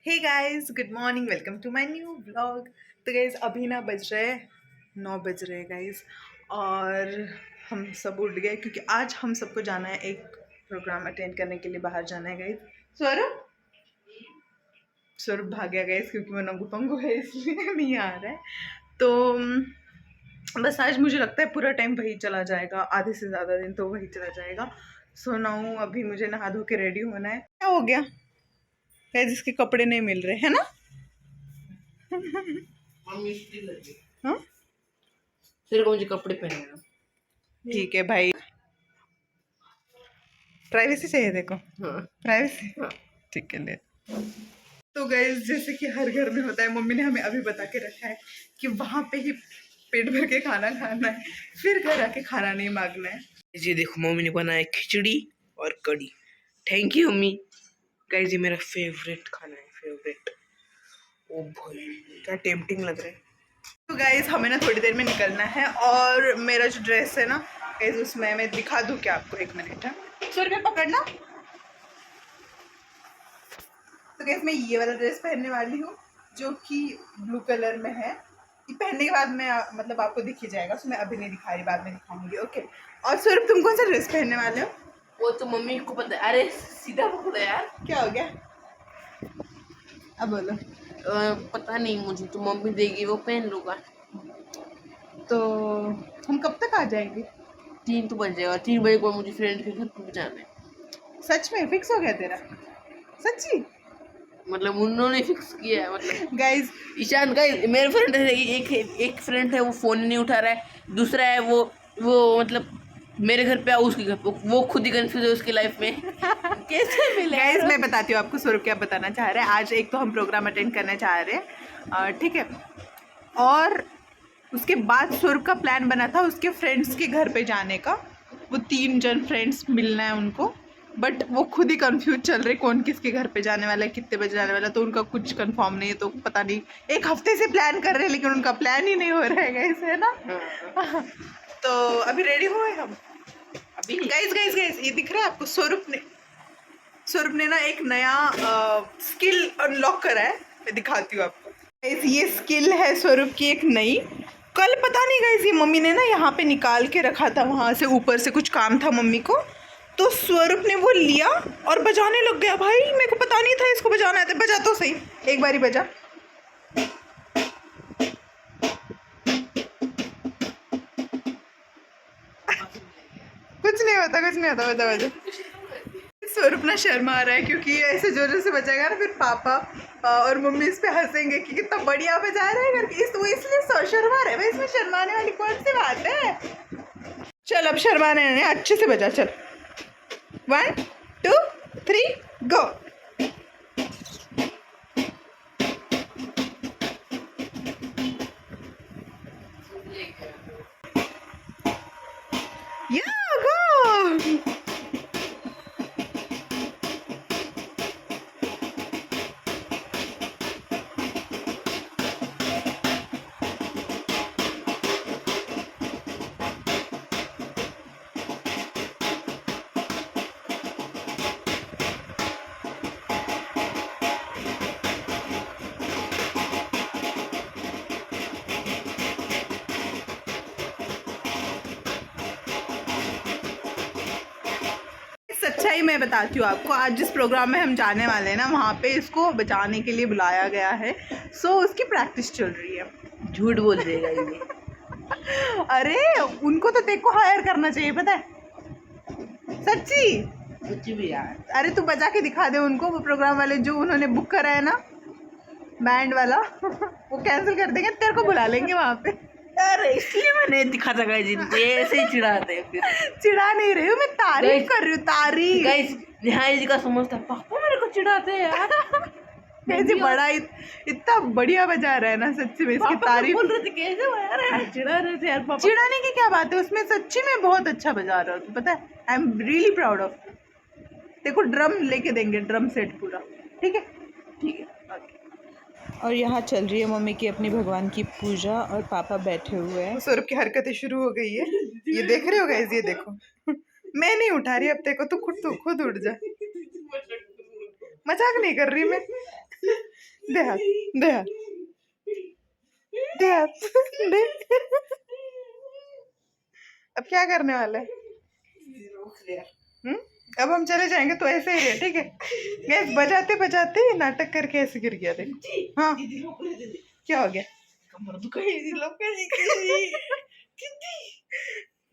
Hey guys, good morning, welcome to my new vlog. तो guys अभी ना बज रहे 9 बज रहे गाइस। और हम सब उठ गए क्योंकि आज हम सबको जाना है, एक प्रोग्राम अटेंड करने के लिए बाहर जाना है गाइस। स्वरूप स्वरूप भाग गया गाइस क्योंकि वो नंगू पंगू है इसलिए नहीं आ रहा है। तो बस आज मुझे लगता है पूरा टाइम वही चला जाएगा, आधे से ज़्यादा दिन तो वही चला जाएगा। सो नाउ अभी मुझे नहा धो के रेडी होना है। क्या हो गया गाइस? इसके कपड़े नहीं मिल रहे हैं ना? हाँ फिर मुझे कपड़े पहनना। ठीक है भाई, प्राइवेसी चाहिए देखो। हाँ। प्राइवेसी हाँ। ठीक है ले। तो गाइस जैसे कि हर घर में होता है, मम्मी ने हमें अभी बता के रखा है कि वहां पे ही पेट भर के खाना खाना है, फिर घर आके खाना नहीं मांगना है। ये देखो मम्मी ने बनाया खिचड़ी और कढ़ी। Thank you mummy. गाइस ये मेरा फेवरेट खाना है, फेवरेट। ओ भाई क्या टेम्पटिंग लग रहा है। तो गाइस हमें ना थोड़ी देर में निकलना है, और मेरा जो ड्रेस है ना गाइस, उसमें मैं दिखा दूं क्या आपको? 1 मिनट है, 100 रुपये पकड़ना। तो गाइस मैं ये वाला ड्रेस पहनने वाली हूँ जो कि ब्लू कलर में है। ये पहनने के बाद मैं मतलब आपको दिख ही जाएगा, तो मैं अभी नहीं दिखा रही, बाद में दिखाऊंगी। ओके। और सौरभ तुम कौन सा ड्रेस पहनने वाले हो? वो तो मम्मी को पता है। अरे सीधा पकड़ो यार। क्या हो गया? अब बोलो। पता नहीं मुझे, तो मम्मी देगी वो पहन लूंगा। तो हम कब तक आ जाएंगे? 3 तो बज जाएगा। 3 बजे को मुझे फ्रेंड के घर पर जाना है। सच में फिक्स हो गया तेरा? सच्ची? मतलब उन्होंने फिक्स किया है। मतलब गाइज ईशान का मेरे फ्रेंड है, एक फ्रेंड है वो फोन नहीं उठा रहा है। दूसरा है वो मतलब मेरे घर पे उसके घर पे वो खुद ही कंफ्यूज है उसकी लाइफ में। कैसे मिले गाइज मैं बताती हूँ आपको स्वरूप क्या बताना चाह रहे हैं। आज एक तो हम प्रोग्राम अटेंड करना चाह रहे हैं, ठीक है। और उसके बाद स्वरूप का प्लान बना था उसके फ्रेंड्स के घर पे जाने का। वो 3 जन फ्रेंड्स मिलना है उनको, बट वो खुद ही कंफ्यूज चल रहे कौन किसके घर पे जाने वाला है, कितने बजे जाने वाला है, तो उनका कुछ कंफर्म नहीं है। तो पता नहीं, 1 हफ्ते से प्लान कर रहे हैं लेकिन उनका प्लान ही नहीं हो रहा है गाइस, है ना? तो अभी रेडी हुए हम। अभी गाइस गाइस गाइस ये दिख रहा है आपको? स्वरूप ने ना एक नया स्किल अनलॉक करा है, मैं दिखाती हूँ आपको। गाइस ये स्किल है स्वरूप की एक नई। कल पता नहीं गाइस ये मम्मी ने ना यहाँ पे निकाल के रखा था, वहाँ से ऊपर से कुछ काम था मम्मी को, तो स्वरूप ने वो लिया और बजाने लग गया। भाई मेरे को पता नहीं था इसको बजाना है, तो बजा तो सही, एक बार ही बजा। कुछ नहीं होता, कुछ नहीं होता, बजा बजा। स्वरूप ना शर्मा आ रहा है क्योंकि ये ऐसे जोर जोर से बजाएगा ना, फिर पापा और मम्मी इस पे हंसेंगे कि कितना बढ़िया बजा रहा है करके। तो इसलिए शर्मा रहा है भाई, इसमें शर्माने वाली कौन सी बात है? चल अब शर्माने नहीं, अच्छे से बजा। चल 1 2 3 गो। या गो। सच्चाई मैं बताती हूँ आपको, आज जिस प्रोग्राम में हम जाने वाले हैं ना, वहाँ पे इसको बचाने के लिए बुलाया गया है। सो उसकी प्रैक्टिस चल रही है। झूठ बोल देगा ये। अरे उनको तो तेरे को हायर करना चाहिए, पता है? सच्ची। कुछ भी यार। अरे तू बजा के दिखा दे उनको, वो प्रोग्राम वाले जो उन्होंने बुक करा है ना, बैंड वाला वो कैंसिल कर देंगे, तेरे को बुला लेंगे वहाँ पे। अरे इसलिए मैंने दिखा था गाइस, इनको ऐसे ही चिढ़ाते हैं फिर। चिढ़ा नहीं रही हूँ मैं, तारीफ कर रही हूँ, तारीफ। गाइस निहाल जी का समझता पापा मेरे को चिढ़ाते हैं यार। कैसे बड़ा इतना बढ़िया बजा रहा है ना, सच्ची में इसकी तारीफ बोल रहे थे कैसे हो यार, चिढ़ा रहे थे यार पापा। चिढ़ाने की क्या बात है उसमें, सच्ची में बहुत अच्छा बजा रहा हो, पता है। I am really proud of. देखो ड्रम लेके देंगे, ड्रम सेट पूरा, ठीक है? ठीक है, ओके। और यहाँ चल रही है मम्मी की अपनी भगवान की पूजा, और पापा बैठे हुए हैं। सौरभ की हरकतें शुरू हो गई है, ये देख रहे हो गाइस, ये देखो। मैं नहीं उठा रही अब, तेरे को तू खुद उठ जा। मजाक नहीं कर रही मैं। दे हाथ, दे हाथ, दे हाथ, दे। अब क्या करने वाले हैं? अब हम चले जाएंगे तो ऐसे ही है, ठीक है गैस। बजाते बजाते नाटक करके ऐसे गिर गया, देखो। हाँ क्या हो गया? कमर दुखाई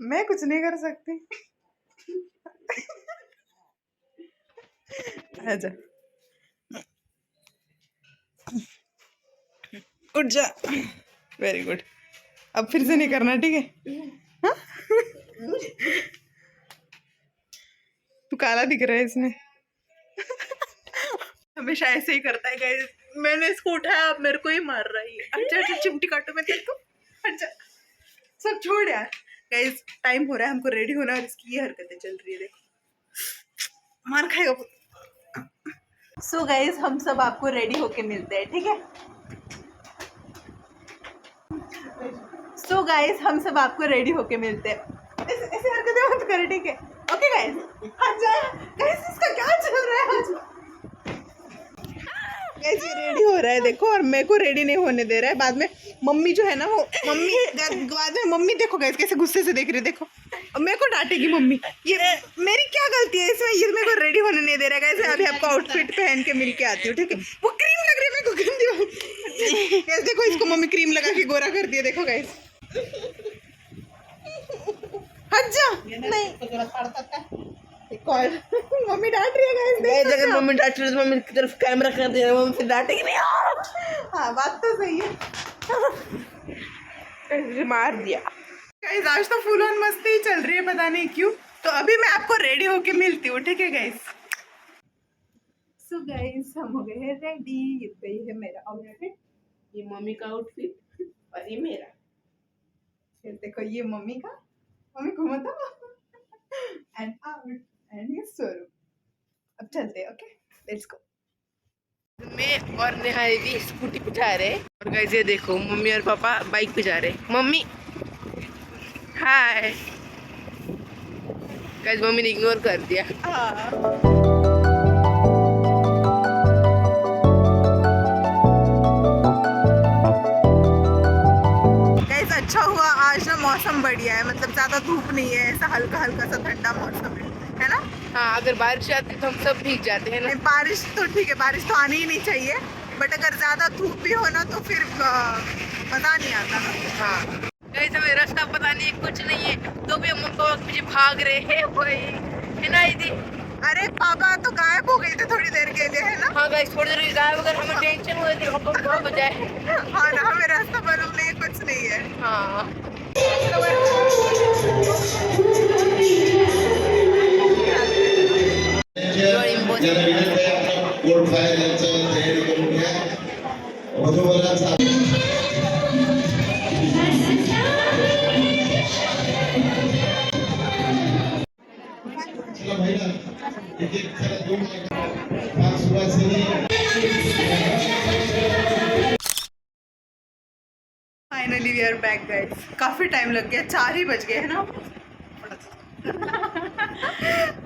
मैं कुछ नहीं कर सकती। आजा, उठ जा। Very good. अब फिर से नहीं करना, ठीक है? हाँ? तू काला दिख रहा है इसमें। हमेशा ऐसे ही करता है गाइस। मैंने इसको उठाया, अब मेरे को ही मार रहा है। अच्छा चिमटी काटो मैं तेरे को। अच्छा सब छोड़ यार। गाइस टाइम हो रहा है, हमको रेडी होना है और इसकी ये हरकतें चल रही है, देखो मार खाएगा। सो गाइस हम सब आपको रेडी होके मिलते हैं, ठीक है? सो गाइस हम सब आपको रेडी होके मिलते हैं। ऐसे हरकतें मत करो, ठीक है? Okay guys. गाइस इसका क्या चल रहा है आज? गाइस ये रेडी हो रहा है देखो, और मेरे को रेडी नहीं होने दे रहा है। बाद में मम्मी जो है ना, वो मम्मी बाद में मम्मी देखो गाइस कैसे गुस्से से देख रही है, देखो। और मेरे को डांटेगी मम्मी। ये मेरी क्या गलती है इसमें? ये मेरे को रेडी होने नहीं दे रहा है गाइस। अभी आपको आउटफिट पहन के मिल के आती हूँ, ठीक है? वो क्रीम लग रही है मेरे को, गंदी। गाइस देखो इसको मम्मी क्रीम लगा के गोरा कर दिया, देखो गाइस। हट जा। नहीं कॉल मम्मी डांट रही है गाइस। अगर मम्मी डांट रही है तो मम्मी की तरफ कैमरा कर दे, मम्मी फिर डांटेगी नहीं। हाँ बात तो सही है। मार दिया गाइस आज तो फुल ऑन मस्ती ही चल रही है, पता नहीं क्यों। तो अभी मैं आपको रेडी होके मिलती हूँ, ठीक है गाइस? सो गाइस हम हो गए हैं रेडी। ये है मेरा आउटफिट, ये मम्मी का आउटफिट और ये मेरा। फिर देखो ये मम्मी का, मम्मी घूमो तो। एंड आउट एंड ये स्वरूप। अब चलते हैं, ओके लेट्स गो। मैं और नेहाई भी स्कूटी पे जा रहे हैं, और गाइस ये देखो मम्मी और पापा बाइक पे जा रहे हैं। मम्मी हाय। गाइस मम्मी ने इग्नोर कर दिया। गाइस अच्छा हुआ आज ना मौसम बढ़िया है, मतलब ज्यादा धूप नहीं है, ऐसा हल्का हल्का सा ठंडा मौसम है ना? हाँ अगर बारिश आती तो हम सब भीग जाते हैं ना। बारिश तो ठीक है, बारिश तो आनी ही नहीं चाहिए, बट अगर ज्यादा धूप भी हो ना तो फिर मजा नहीं आता ना। हाँ गाइस हमें रास्ता पता नहीं, कुछ नहीं है, तो भी हम पापा के पीछे भाग रहे हैं भाई, है ना दीदी? अरे पापा तो गायब हो गए थे थोड़ी देर के लिए, है ना? हाँ गाइस थोड़ी देर गायब, अगर हमें टेंशन हो रही है हम कहाँ बजाए। हाँ ना, हमें रास्ता मालूम नहीं, कुछ नहीं है। हाँ finally we are back guys. काफी टाइम लग गया, 4 ही बज गए, है ना?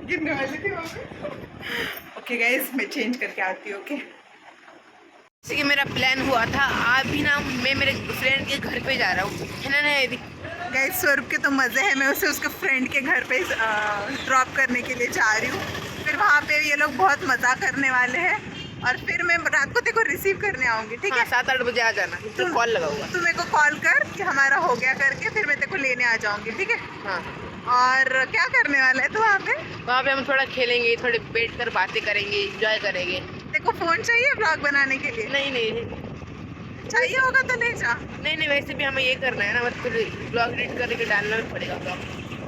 गिरने वाली थी ओके गाइस मैं चेंज करके आती हूँ, ओके? जैसे कि मेरा प्लान हुआ था, अभी ना मैं मेरे फ्रेंड के घर पे जा रहा हूँ, है ना दीदी? गाइस स्वरूप के तो मज़े हैं, मैं उसे उसके फ्रेंड के घर पे ड्रॉप करने के लिए जा रही हूँ। फिर वहाँ पे ये लोग बहुत मज़ा करने वाले हैं, और फिर मैं रात को तेरे को रिसीव करने आऊँगी, ठीक है? 7-8 बजे आ जाना, तो कॉल लगाऊंगा। तू मेरे को कॉल कर कि हमारा हो गया करके, फिर मैं तेरे को लेने आ जाऊँगी, ठीक है? हाँ और क्या करने वाला है तू वहाँ पे? वहाँ पे हम थोड़ा खेलेंगे, थोड़े बैठ कर बातें करेंगे, एंजॉय करेंगे। तेरे को फ़ोन चाहिए ब्लॉग बनाने के लिए? नहीं चाहिए होगा तो ले जा। नहीं वैसे भी हमें ये करना है ना, मतलब ब्लॉग एडिट करके डालना भी पड़ेगा ब्लॉग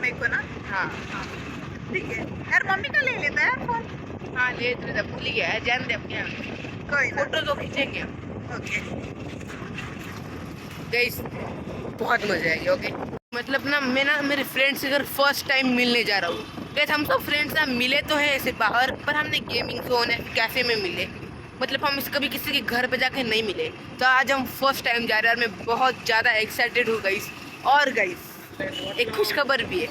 मेरे को ना, हाँ ठीक है यार। मम्मी का ले लेता है फोन। हाँ ले तो भूल ही गया है, जान दे अब क्या, कोई ना, फोटो तो खींचेंगे हम। ओके गाइस बहुत मजा आएगी, ओके? मतलब ना मैं ना मेरे फ्रेंड्स के घर फर्स्ट टाइम मिलने जा रहा हूँ। गाइस हम सब फ्रेंड्स ना मिले तो है ऐसे बाहर, पर हमने गेमिंग जोन है कैफे में मिले, मतलब हम कभी किसी के घर पे जाके नहीं मिले। तो आज हम फर्स्ट टाइम जा रहे हैं और मैं बहुत ज़्यादा एक्साइटेड हूँ गाइस। और गाइस एक खुशखबर भी है,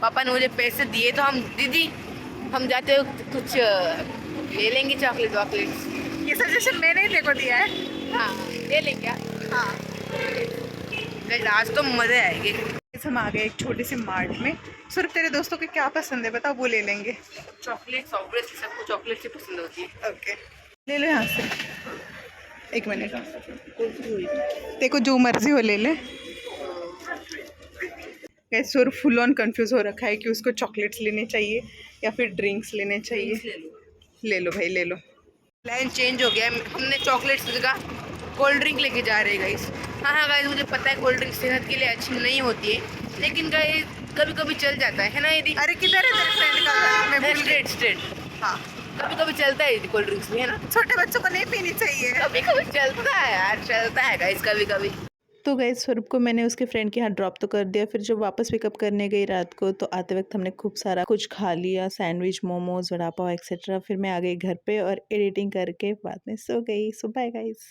पापा ने मुझे पैसे दिए, तो हम दीदी हम जाते हो कुछ ले लेंगे, चॉकलेट वॉकलेट्स। ये सजेशन मैंने ही तेरे को दिया है। हाँ ले लें क्या? हाँ गाइस आज तो मज़े आएंगे। हम आ गए एक छोटे से मार्ट में। सिर्फ तेरे दोस्तों को क्या पसंद है बता, वो ले लेंगे। चॉकलेट्स ऑब्वियसली सबको चॉकलेट से पसंद होती है। ओके ले लो यहाँ से। एक मिनट, तेरे को जो मर्जी हो ले ले। कैसे और फुल ऑन कंफ्यूज हो रखा है कि उसको चॉकलेट्स लेने चाहिए या फिर ड्रिंक्स लेने चाहिए। ले लो भाई ले लो। प्लान चेंज हो गया है, हमने चॉकलेट्स की जगह कोल्ड ड्रिंक लेके जा रहे हैं गाइस। हाँ गाइस मुझे पता है कोल्ड ड्रिंक सेहत के लिए अच्छी नहीं होती है, लेकिन गाइस कभी कभी चल जाता है ना यदि। अरे किधर है तेरे फ्रेंड का? मैं भूल गई। स्ट्रेट हाँ कभी कभी चलता है कोल्ड ड्रिंक्स भी, है ना। छोटे बच्चों को नहीं पीनी चाहिए। कभी कभी चलता है यार, चलता है गाइस कभी कभी। तो गई स्वरूप को मैंने उसके फ्रेंड के यहाँ ड्रॉप तो कर दिया। फिर जब वापस पिकअप करने गई रात को तो आते वक्त हमने खूब सारा कुछ खा लिया, सैंडविच, मोमोज, वड़ा पाव एक्सेट्रा। फिर मैं आ गई घर पे और एडिटिंग करके बाद में सो गई। सो बाय गाइस।